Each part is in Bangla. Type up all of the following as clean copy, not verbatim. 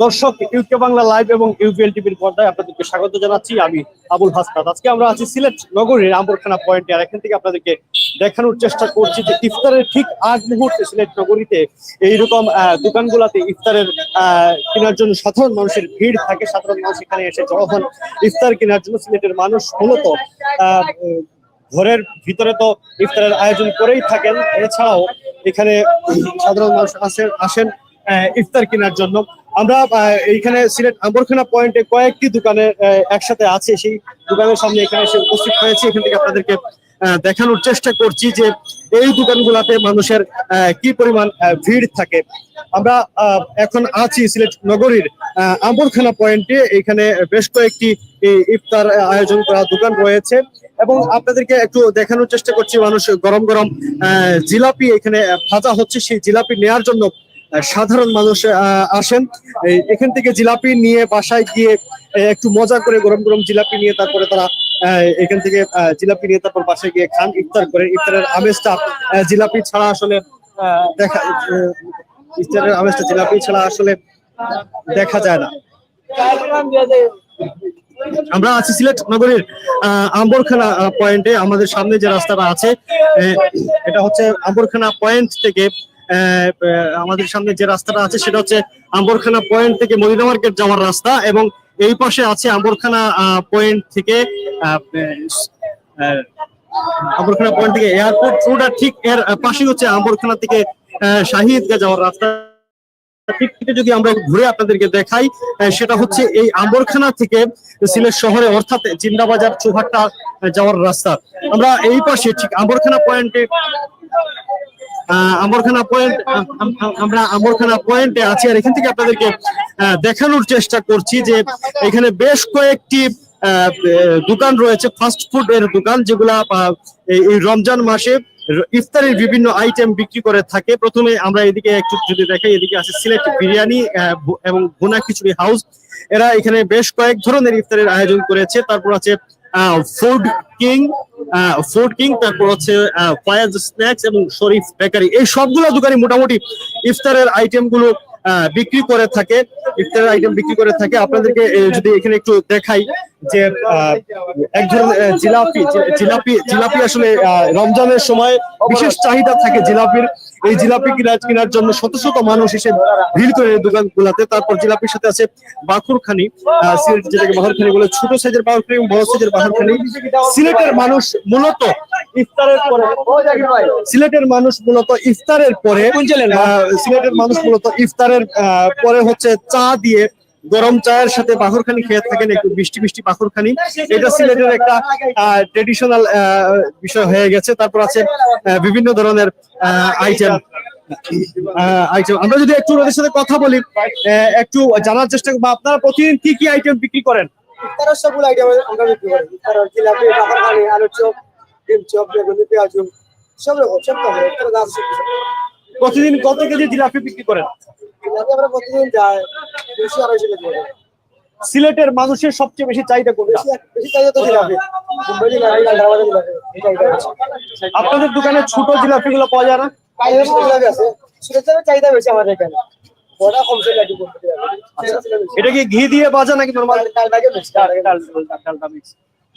দর্শক, ইউকে বাংলা লাইভ এবং ইউপিএল টিভির পর্দায় আপনাদেরকে স্বাগত জানাচ্ছি। আমি আবুল হাসনাত। আজকে আমরা আছি সিলেট নগরীর আম্বরখানা পয়েন্টে, আর এখান থেকে আপনাদেরকে দেখানোর চেষ্টা করছি যে ইফতারের ঠিক আগ মুহূর্তে সিলেট নগরীতে এইরকম দোকানগুলোতে ইফতারের কেনার জন্য সাধারণ মানুষের ভিড় থাকে। সাধারণ মানুষ এখানে এসে জড়ো হন ইফতার কেনার জন্য। সিলেটের মানুষ মূলত ঘরের ভিতরে তো ইফতারের আয়োজন করেই থাকেন, এছাড়াও এখানে সাধারণ মানুষ আসেন ইফতার কেনার জন্য। আমরা এইখানে সিলেট আম্বরখানা পয়েন্টে কয়েকটি দোকানে একসাথে আছে, সেই দোকানের সামনে এখানে এসে উপস্থিত হয়েছে। এখান থেকে আপনাদেরকে দেখানোর চেষ্টা করছি যে এই দোকানগুলোতে মানুষের কি পরিমাণ ভিড় থাকে। আমরা এখন আছি সিলেট নগরীর আম্বরখানা পয়েন্টে। এখানে বেশ কয়েকটি ইফতার আয়োজন করা দোকান রয়েছে এবং আপনাদেরকে একটু দেখানোর চেষ্টা করছি। মানুষ গরম গরম জিলাপি এখানে ভাজা হচ্ছে, সেই জিলাপি নেয়ার জন্য সাধারণ মানুষ আসেন। এখান থেকে জিলাপি নিয়ে বাসায় গিয়ে একটু মজা করে গরম গরম জিলাপি নিয়ে তারপরে তারা এখান থেকে জিলাপি নিয়ে তারপর বাসায় গিয়ে খান, ইফতার করে। ইফতারের আমেজটা জিলাপি ছাড়া আসলে ইফতারের আমেজটা জিলাপি ছাড়া আসলে দেখা যায় না। আমরা আছি সিলেট নগরীর আম্বরখানা পয়েন্টে। আমাদের সামনে যে রাস্তাটা আছে এটা হচ্ছে আম্বরখানা পয়েন্ট থেকে আমাদের সামনে যে রাস্তাটা আছে সেটা হচ্ছে আম্বরখানা পয়েন্ট থেকে মদিনা মার্কেট যাওয়ার রাস্তা, এবং এই পাশে আছে আম্বরখানা পয়েন্ট থেকে এয়ারপোর্ট রোড, আর ঠিক এর পাশে হচ্ছে আম্বরখানা থেকে শাহীদগাঁ যাওয়ার রাস্তা। ঠিক যদি আমরা ঘুরে আপনাদেরকে দেখাই, সেটা হচ্ছে এই আম্বরখানা থেকে সিলেট শহরে অর্থাৎ জিন্দাবাজার চৌহাট্টা যাওয়ার রাস্তা। আমরা এই পাশে ঠিক আম্বরখানা পয়েন্টে আমরা আম্বরখানা পয়েন্টে আছি, আর এখান থেকে আপনাদেরকে দেখানোর চেষ্টা করছি যে এখানে বেশ কয়েকটি দোকান রয়েছে, ফাস্ট ফুড এর দোকান, যেগুলা এই রমজান মাসে ইফতারের বিভিন্ন আইটেম বিক্রি করে থাকে। প্রথমে আমরা এদিকে একটু যদি দেখাই, এদিকে আছে সিলেট বিরিয়ানি এবং ভুনা খিচুড়ি হাউস। এরা এখানে বেশ কয়েক ধরনের ইফতারের আয়োজন করেছে। তারপর আছে ফুড কিং, তারপর হচ্ছে ফয়াজ স্ন্যাক্স এবং শরীফ বেকারি। এই সবগুলো দোকানে মোটামুটি ইফতারের আইটেম গুলো বিক্রি করে থাকে, ইফতারের আইটেম বিক্রি করে থাকে। আপনাদেরকে যদি এখানে একটু দেখাই যে এক ধরনের জিলাপি আসলে রমজানের সময় বিশেষ চাহিদা থাকে জিলাপির। এই জিলাপি কেনার জন্য শত শত মানুষ এসে ভিড় করে দোকানগুলোতে। তারপর জিলাপির সাথে আছে বাখুরখানি, সিলেট যেটাকে বাখুরখানি বলে, ছোট সাইজের বাখুরখানি এবং বড় সাইজের বাখুরখানি। সিলেটের মানুষ মূলত ইফতারের পরে হচ্ছে চা দিয়ে, গরম চায়ের সাথে বাখুরখানি খেয়ে থাকেন, একটু মিষ্টি মিষ্টি বাখুরখানি। এটা সিলেটের একটা ট্রেডিশনাল বিষয় হয়ে গেছে। তারপর আছে বিভিন্ন ধরনের আইটেম। আমরা যদি একটু ওদের সাথে কথা বলি, একটু জানার চেষ্টা করবো আপনারা প্রতিদিন কি কি আইটেম বিক্রি করেন। ইফতারের সবগুলো আইটেম আমরা বিক্রি করি। ইফতারের জিলাপি, বাখুরখানি, আলুর চপ, ডিম চপ, বেগুনি, পেঁয়াজ, সব রকম সব দাম। প্রতিদিন কত কেজি জিলাপি বিক্রি করেন? জিলাপি আমরা প্রতিদিন যাই 200-250 কেজি। সিলেটের মানুষের সবচেয়ে বেশি চাহিদা কোনটা? বেশি চাহিদা তো জিলাপি। আপনাদের দোকানে ছোট জিলাপি গুলো পাওয়া যায় না? জিলাপি আছে, সিলেটের চাহিদা বেশি আমাদের এখানে। বড় কম জিলাপি। এটা কি ঘি দিয়ে ভাজা নাকি নরমাল? ডালটা মিক্স।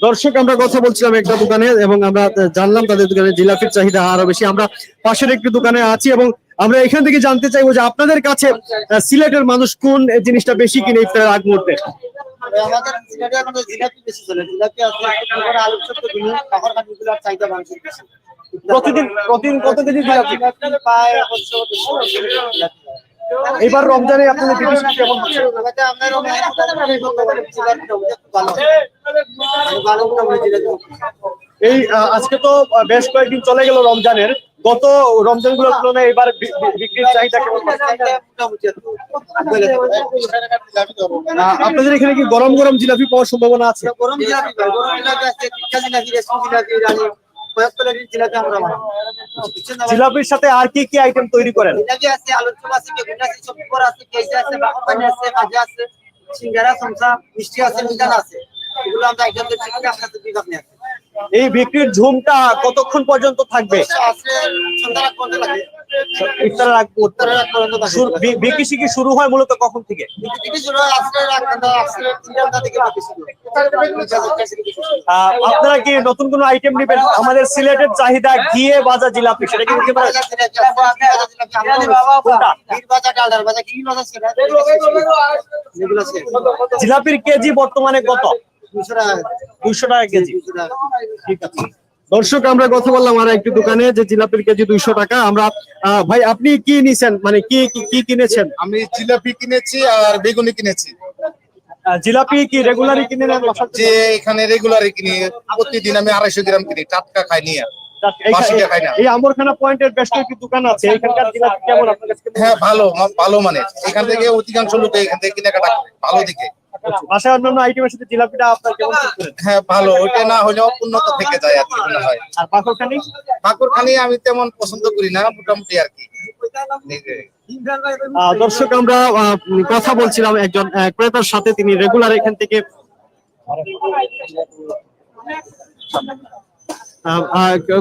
দর্শক, আমরা কথা বলছিলাম একটা দোকানে এবং আমরা জানলাম তাদের দোকানে জিলাপির চাহিদা আরো বেশি। আমরা পাশের একটি দোকানে আছি এবং আমরা এখান থেকে জানতে চাইবো যে আপনাদের কাছে সিলেটের মানুষ কোন জিনিসটা বেশি কিনে ইফতারের আগ মুহূর্তে? আমাদের সিলেটে এখন জিলাপি বেশি চলে। জিলাপি আছে, তারপরে আলুর চপ, বেগুনি, বাখুরখানি গুলোর চাহিদা মানুষের বেশি। প্রতিদিন কত কেজি জিলাপি? প্রায় 100-200। এবার রমজানে আপনাদের বিক্রি কেমন হচ্ছে? এই আজকে তো বেশ কয়েকদিন চলে গেল রমজানের, গত রমজান গুলোর তুলনায় এবার বিক্রির চাহিদা কেমন? আপনাদের এখানে কি গরম গরম জিলাপি পাওয়ার সম্ভাবনা আছে? গরম জিলাপি জিলাপির সাথে আর কি কি আইটেম তৈরি করেন? আলুর চপ আছে, বেগুনি আছে, সবজি বড়া আছে, পেঁয়াজ আছে, বাখুরখানি আছে, ভাজা আছে, সিঙ্গারা, সমসা, মিষ্টি আছে, মিঠান আছে। এগুলো আমরা আইটেম দিচ্ছি। আপনাদের দুই আপনি আছে। এই বিক্রির ঝুমটা কতক্ষণ পর্যন্ত থাকবে? ইফতারের আগ ইফতারের আগ পর্যন্ত থাকে। বিক্রি শিকি শুরু হয় মূলত কখন থেকে? বিক্রি শুরু হয় আসরের 3টা থেকে বিক্রি শুরু হয়। আপনারা কি নতুন কোনো আইটেম নেবেন? আমাদের সিলেটের চাহিদা ঘিয়ে ভাজা জিলাপি, সেটা কি নিতে পারেন? কোনটা? জিলাপির কেজি বর্তমানে কত? 200 টাকা কেজি। ঠিক আছে দর্শক, আমরা কথা বললাম আর একটি দোকানে যে জিলাপির কেজি 200 টাকা। আমরা ভাই আপনি কি নিছেন, মানে কি কি কি কিনেছেন? আমি জিলাপি কিনেছি আর বেগুনি কিনেছি। জিলাপি কি রেগুলারই কিনে নেন বাসা থেকে? যে এখানে রেগুলারই কিনি, প্রতিদিন আমি 250 গ্রাম কিনি, টাটকা খাই নিয়ে। বাসিটা খাই না। এই আম্বরখানা পয়েন্টের বেশ কয়েকটি দোকান আছে, এখানকার জিলাপি কেমন আপনার কাছে? হ্যাঁ ভালো, ভালো মানের। এখান থেকে অধিকাংশ লোক এখান থেকে কেনাকাটা করে ভালো দিকে। বাসায় অন্যান্য আইটেমের সাথে জিলাপিটা আপনার কেমন করেন? হ্যাঁ ভালো, ওইটা না হলে অপূর্ণত থেকে যায় আর কি মনে হয়। আর পাকড়খানি? পাকড়খানি আমি তেমন পছন্দ করি না, মোটামুটি আর কি। দর্শক, আমরা কথা বলছিলাম একজন ক্রেতার সাথে, তিনি রেগুলার এখান থেকে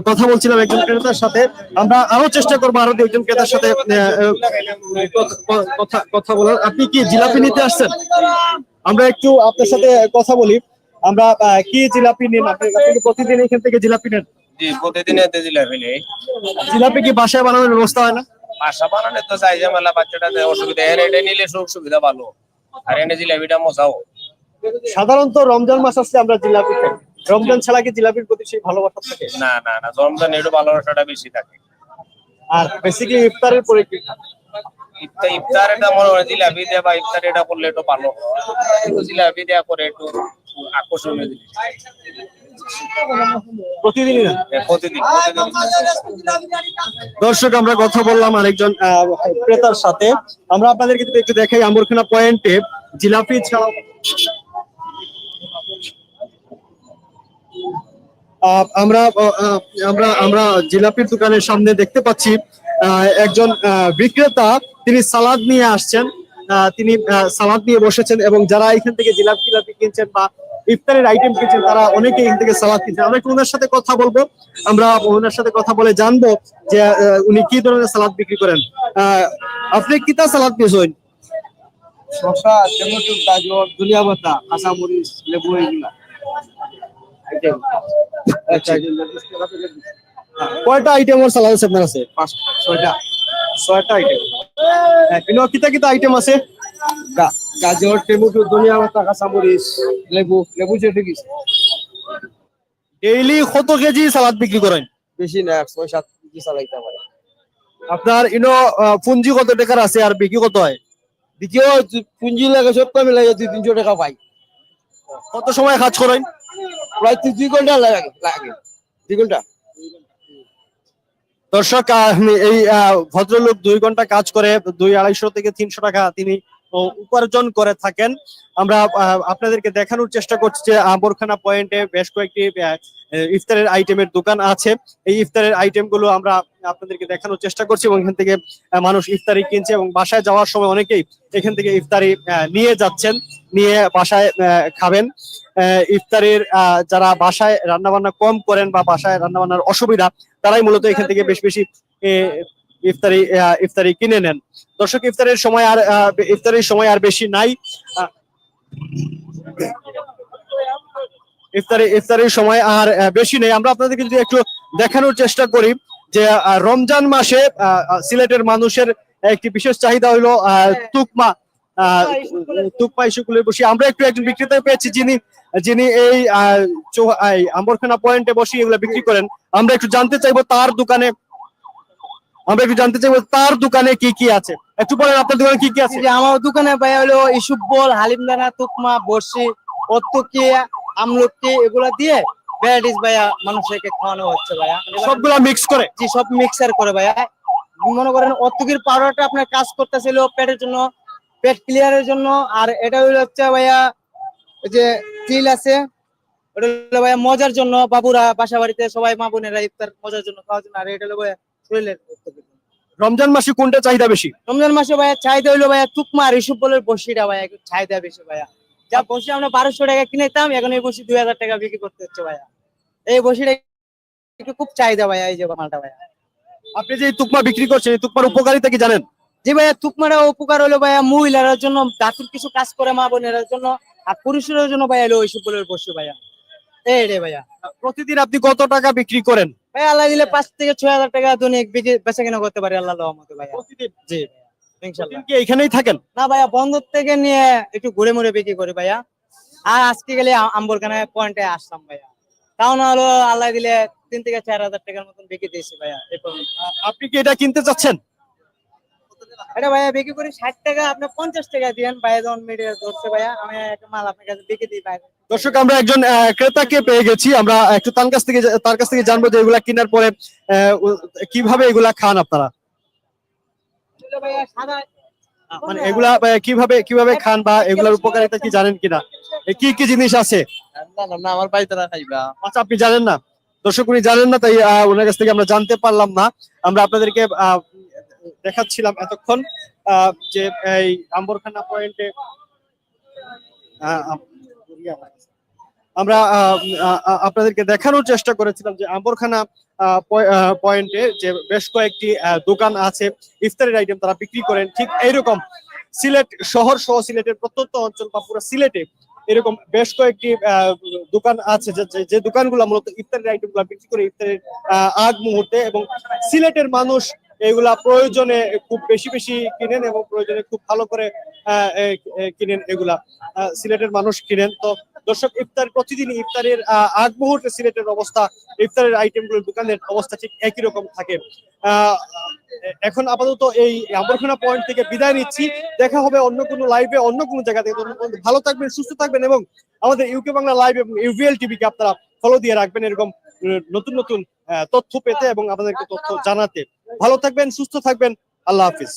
কথা বলছিলাম একজন ক্রেতার সাথে। আমরা আরো চেষ্টা করবো আরো একজন ক্রেতার সাথে কথা বলার। আপনি কি জিলাপি নিতে আসছেন? আমরা একটু আপনার সাথে কথা বলি। আমরা কি জিলাপি নেন? আপনি কি প্রতিদিন এখান থেকে জিলাপি নেন? জি, প্রতিদিন এতে জিলাপি নেই। জিলাপি কি বাসায় বানানোর ব্যবস্থা হয় না? বাসা বানালে তো চাই ঝামেলা, বাচ্চাটাতে অসুবিধা। এর এটা নিলে সুবিধা ভালো, আর এনে জিলাপিটা মজাও। সাধারণত রমজান মাস আসলে আমরা জিলাপি খাই। রমজান ছাড়া কি জিলাপির প্রতি সেই ভালোবাসা থাকে? না না না, রমজান একটু ভালোবাসাটা বেশি থাকে। আর বেসিক্যালি ইফতারের পরে কি খান? ইফতার এটা মনে হয় জিলাপি দেয়া বা ইফতার এটা করলে একটু ভালো। জিলাপি দেয়া করে একটু আকর্ষণীয় জিনিস। প্রতিদিনই না? প্রতিদিন দর্শক, আমরা কথা বললাম আরেকজন ক্রেতার সাথে। আমরা আপনাদেরকে যদি একটু দেখাই, আম্বরখানা পয়েন্টে জিলাপি ছাড়াও আমরা আমরা আমরা জিলাপির দোকানের সামনে দেখতে পাচ্ছি একজন বিক্রেতা, তিনি সালাদ নিয়ে আসছেন। তিনি সালাদ নিয়ে বসেছেন এবং যারা এখান থেকে জিলাপি কিনছেন বা ইফতারের আইটেম কিনছেন, তারা অনেকে এখান থেকে সালাদ কিনছেন। আমরা একটু ওনার সাথে কথা বলবো। আমরা ওনার সাথে কথা বলে জানবো যে উনি কি ধরনের সালাদ বিক্রি করেন। আপনি কিতা সালাদ নিয়েছেন? শসা, টমেটো, গাজর, ধনিয়া পাতা, কাঁচামরিচ, লেবু, এগুলা কয়টা আইটেমের সালাদ আছে আপনার কাছে? 6টা আইটেম। কিতা কিতা আইটেম আছে? গাজর, টমেটো, ধনিয়া পাতা, কাঁচামরিচ, লেবু যেটা কিছু। ডেইলি কত কেজি সালাদ বিক্রি করেন? বেশি না, 6-7 কেজি চালাইতে পারে। আপনার পুঁজি কত টাকার আছে আর বিক্রি কত হয়? দ্বিতীয় পুঁজি লাগে সব মিলাই 200-300 টাকা পাই। কত সময় কাজ করেন? প্রায় 2 ঘন্টা লাগে 2 ঘন্টা। দর্শক, এই ভদ্রলোক 2 ঘন্টা কাজ করে 200-250 থেকে 300 টাকা তিনি উপার্জন করে থাকেন। আমরা আপনাদেরকে দেখানোর চেষ্টা করছি যে আম্বরখানা পয়েন্টে বেশ কয়েকটি ইফতারের আইটেমের দোকান আছে। এই ইফতারের আইটেম গুলো আমরা আপনাদেরকে দেখানোর চেষ্টা করছি এবং এখান থেকে মানুষ ইফতারি কিনছে এবং বাসায় যাওয়ার সময় অনেকেই এখান থেকে ইফতারি নিয়ে যাচ্ছেন, নিয়ে বাসায় খাবেন। ইফতারির যারা বাসায় রান্না বান্না কম করেন বা বাসায় রান্না বান্নার অসুবিধা, তারাই মূলত এখান থেকে বেশ বেশি ইফতারি কিনে নেন। দর্শক, ইফতারের সময় আর বেশি নাই। ইফতারের সময় আর বেশি নেই। আমরা আপনাদেরকে যদি একটু দেখানোর চেষ্টা করি যে রমজান মাসে সিলেটের মানুষের একটি বিশেষ চাহিদা হইলো তুকমা ইস্যুগুলো বসি। আমরা একজন বিক্রেতা পেয়েছি যিনি এই আম্বরখানা পয়েন্টে বসে এগুলো বিক্রি করেন। আমরা একটু জানতে চাইবো তার দোকানে কি কি আছে। একটু বলেন আপনার দোকানে কি কি আছে? আমার দোকানে ভাই হলো ইসুপ বল, হালিমদানা, তুকমা, বর্ষি, অত্তকি, আমলকি, এগুলা দিয়ে ভ্যারাইটিস ভাইয়া মানুষকে খাওয়ানো হচ্ছে ভাইয়া। সবগুলা মিক্স করে? জি, সব মিক্সার করে ভাইয়া। মনে করেন অত্তকির পাউডারটা আপনার কাজ করতেছিল পেটের জন্য, পেট ক্লিয়ারের জন্য। আর এটা হচ্ছে ভাইয়া যে তিল আছে, ওটা হলো ভাইয়া মজার জন্য, বাবুরা বাসা বাড়িতে সবাই মা বোনেরা ইফতার মজার জন্য খাওয়ার জন্য। আর এটা হলো ভাইয়া শরীরের। রমজান মাসে কোনটা চাহিদা বেশি? রমজান মাসে ভাইয়া চাহিদা হইলো ভাইয়া তুকমা আর ইসুপ বলের বসিটা ভাইয়া একটু চাহিদা বেশি ভাইয়া। যা বসি আমরা 1200 টাকা কিনেতাম, এখন এই বসি 2000 টাকা বিক্রি করতে হচ্ছে ভাইয়া। এই বসিটা একটু খুব চাহিদা ভাইয়া, এই যে মালটা ভাইয়া। আপনি যে এই তুকমা বিক্রি করছেন, এই তুকমার উপকারিতা কি জানেন? জি ভাইয়া, তুকমারা উপকার হলো ভাইয়া মহিলার জন্য, ধাতুর কিছু কাজ করে মা বোনের জন্য, আর পুরুষের জন্য ভাইয়া হলো ওইসব বলে বসে ভাইয়া। এই রে ভাইয়া। প্রতিদিন আপনি কত টাকা বিক্রি করেন? ভাই আল্লাহ দিলে 5 থেকে 6 হাজার টাকা দৈনিক বেচা কিনা করতে পারি আল্লাহর রহমতে ভাইয়া। প্রতিদিন? জি ইনশাল্লাহ। প্রতিদিন কি এখানেই থাকেন? না ভাইয়া, বন্দর থেকে নিয়ে একটু ঘুরে মুড়ে বিক্রি করি ভাইয়া। আর আজকে গেলে আম্বরখানা পয়েন্টে আসলাম ভাইয়া, তাও না হলো আল্লাহ দিলে 3 থেকে 4 হাজার টাকার মতন বিক্রি দিয়েছি ভাইয়া। আপনি কি এটা কিনতে চাচ্ছেন? এটা ভাইয়া বিক্রি করি 60 টাকা, আপনি 50 টাকা দিয়েন ভাইয়া, যখন মিডিয়া ধরছে ভাইয়া আমি একটা মাল আপনার কাছে বিক্রি দিই ভাই। দর্শক, আমরা একজন ক্রেতাকে পেয়ে গেছি, আমরা একটু তার কাছ থেকে জানবো যে এগুলা কেনার পরে কিভাবে এগুলা খান আপনারা, ভাইয়া সাদা মানে এগুলা কিভাবে খান বা এগুলার উপকারিতা কি জানেন কিনা, কি কি জিনিস আছে? না আমার বাড়িতে না খাইবা। আচ্ছা, আপনি জানেন না? দর্শক, উনি জানেন না, তাই ওনার কাছ থেকে আমরা জানতে পারলাম না। আমরা আপনাদেরকে দেখাচ্ছিলাম এতক্ষণ যে এই আম্বরখানা পয়েন্টে আমরা আপনাদেরকে দেখানোর চেষ্টা করেছিলাম যে আম্বরখানা পয়েন্টে যে বেশ কয়েকটি দোকান আছে, ইফতারের আইটেম তারা বিক্রি করেন। ঠিক এইরকম সিলেট শহর সহ সিলেটের প্রত্যন্ত অঞ্চল বা পুরো সিলেটে এরকম বেশ কয়েকটি দোকান আছে, যে দোকানগুলো মূলত ইফতারের আইটেম গুলা বিক্রি করে ইফতারের আগ মুহূর্তে, এবং সিলেটের মানুষ এগুলা প্রয়োজনে খুব বেশি বেশি কিনেন এবং প্রয়োজনে খুব ভালো করে কিনেন, এগুলা সিলেটের মানুষ কিনেন। তো দর্শক, প্রতিদিনই ইফতারের আগ মুহূর্তে সিলেটের অবস্থা, ইফতারের আইটেমগুলোর দোকানের অবস্থা ঠিক একই রকম থাকে। এখন আপাতত এই আম্বরখানা পয়েন্ট থেকে বিদায় নিচ্ছি, দেখা হবে অন্য কোনো লাইভে অন্য কোনো জায়গা থেকে। ভালো থাকবেন, সুস্থ থাকবেন এবং আমাদের ইউকে বাংলা লাইভ এবং ইউভিএল টিভিকে আপনারা ফলো দিয়ে রাখবেন এরকম নতুন নতুন তথ্য পেতে এবং আপনাদেরকে তথ্য জানাতে। ভালো থাকবেন, সুস্থ থাকবেন, আল্লাহ হাফিজ।